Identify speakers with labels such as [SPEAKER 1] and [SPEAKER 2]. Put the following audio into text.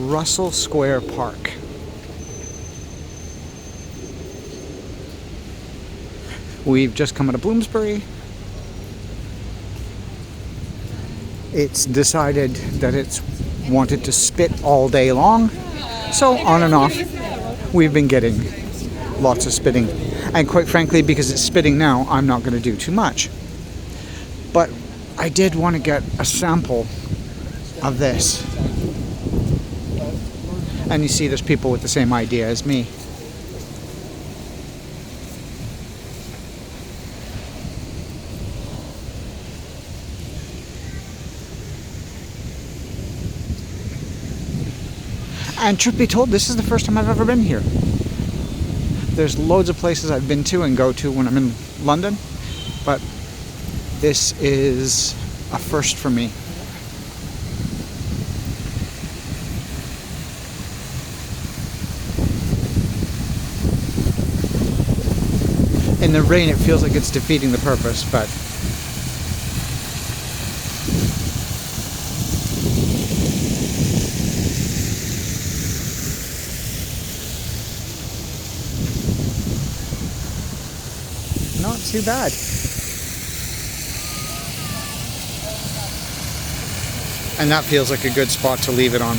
[SPEAKER 1] Russell Square Park. We've just come out of Bloomsbury. It's decided that it's wanted to spit all day long, so on and off we've been getting lots of spitting. And quite frankly, because it's spitting now, I'm not going to do too much. But I did want to get a sample of this. And you see there's people with the same idea as me. And truth be told, this is the first time I've ever been here. There's loads of places I've been to and go to when I'm in London, but this is a first for me. In the rain, it feels like it's defeating the purpose, but not too bad. And that feels like a good spot to leave it on.